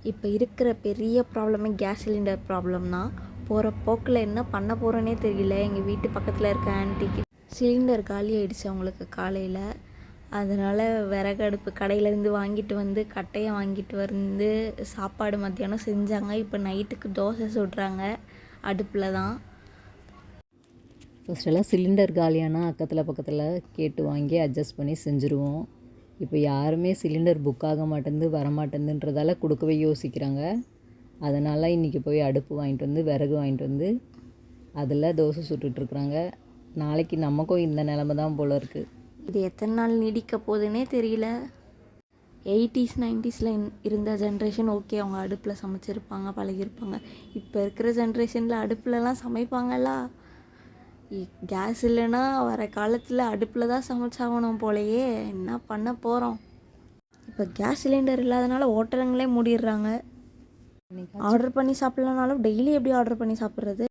இப்போ இருக்கிற பெரிய ப்ராப்ளமே கேஸ் சிலிண்டர் ப்ராப்ளம் தான். போகிற போக்கில் என்ன பண்ண போகிறோன்னே தெரியல. எங்கள் வீட்டு பக்கத்தில் இருக்க ஆன்ட்டிக்கு சிலிண்டர் காலி ஆகிடுச்சு அவங்களுக்கு காலையில். அதனால் விறகடுப்பு கடையிலேருந்து வாங்கிட்டு வந்து கட்டையை வாங்கிட்டு வந்து சாப்பாடு மத்தியானம் செஞ்சாங்க. இப்போ நைட்டுக்கு தோசை சுடுறாங்க அடுப்பில் தான். ஃபஸ்ட்டெல்லாம் சிலிண்டர் காலியானால் பக்கத்தில் கேட்டு வாங்கி அட்ஜஸ்ட் பண்ணி செஞ்சுருவோம். இப்போ யாருமே சிலிண்டர் புக் ஆக மாட்டேங்குது வரமாட்டேங்குதுன்றதால கொடுக்கவே யோசிக்கிறாங்க. அதனால் இன்றைக்கி போய் அடுப்பு வாங்கிட்டு வந்து விறகு வாங்கிட்டு வந்து அதில் தோசை சுட்டுட்ருக்குறாங்க. நாளைக்கு நமக்கும் இந்த நிலமை தான் போல் இருக்குது. இது எத்தனை நாள் நீடிக்க போகுதுன்னே தெரியல. 80s 90ஸில் இருந்த ஜென்ரேஷன் ஓகே, அவங்க அடுப்பில் சமைச்சிருப்பாங்க பழகிருப்பாங்க. இப்போ இருக்கிற ஜென்ரேஷனில் அடுப்புலலாம் சமைப்பாங்களா? கேஸ் இல்லைன்னா வர காலத்தில் அடுப்பில் தான் சமைச்சாகணும் போலையே. என்ன பண்ண போகிறோம்? இப்போ கேஸ் சிலிண்டர் இல்லாதனால ஹோட்டலுங்களே மூடிடுறாங்க. ஆர்டர் பண்ணி சாப்பிட்லனாலும் டெய்லி எப்படி ஆர்டர் பண்ணி சாப்பிட்றது?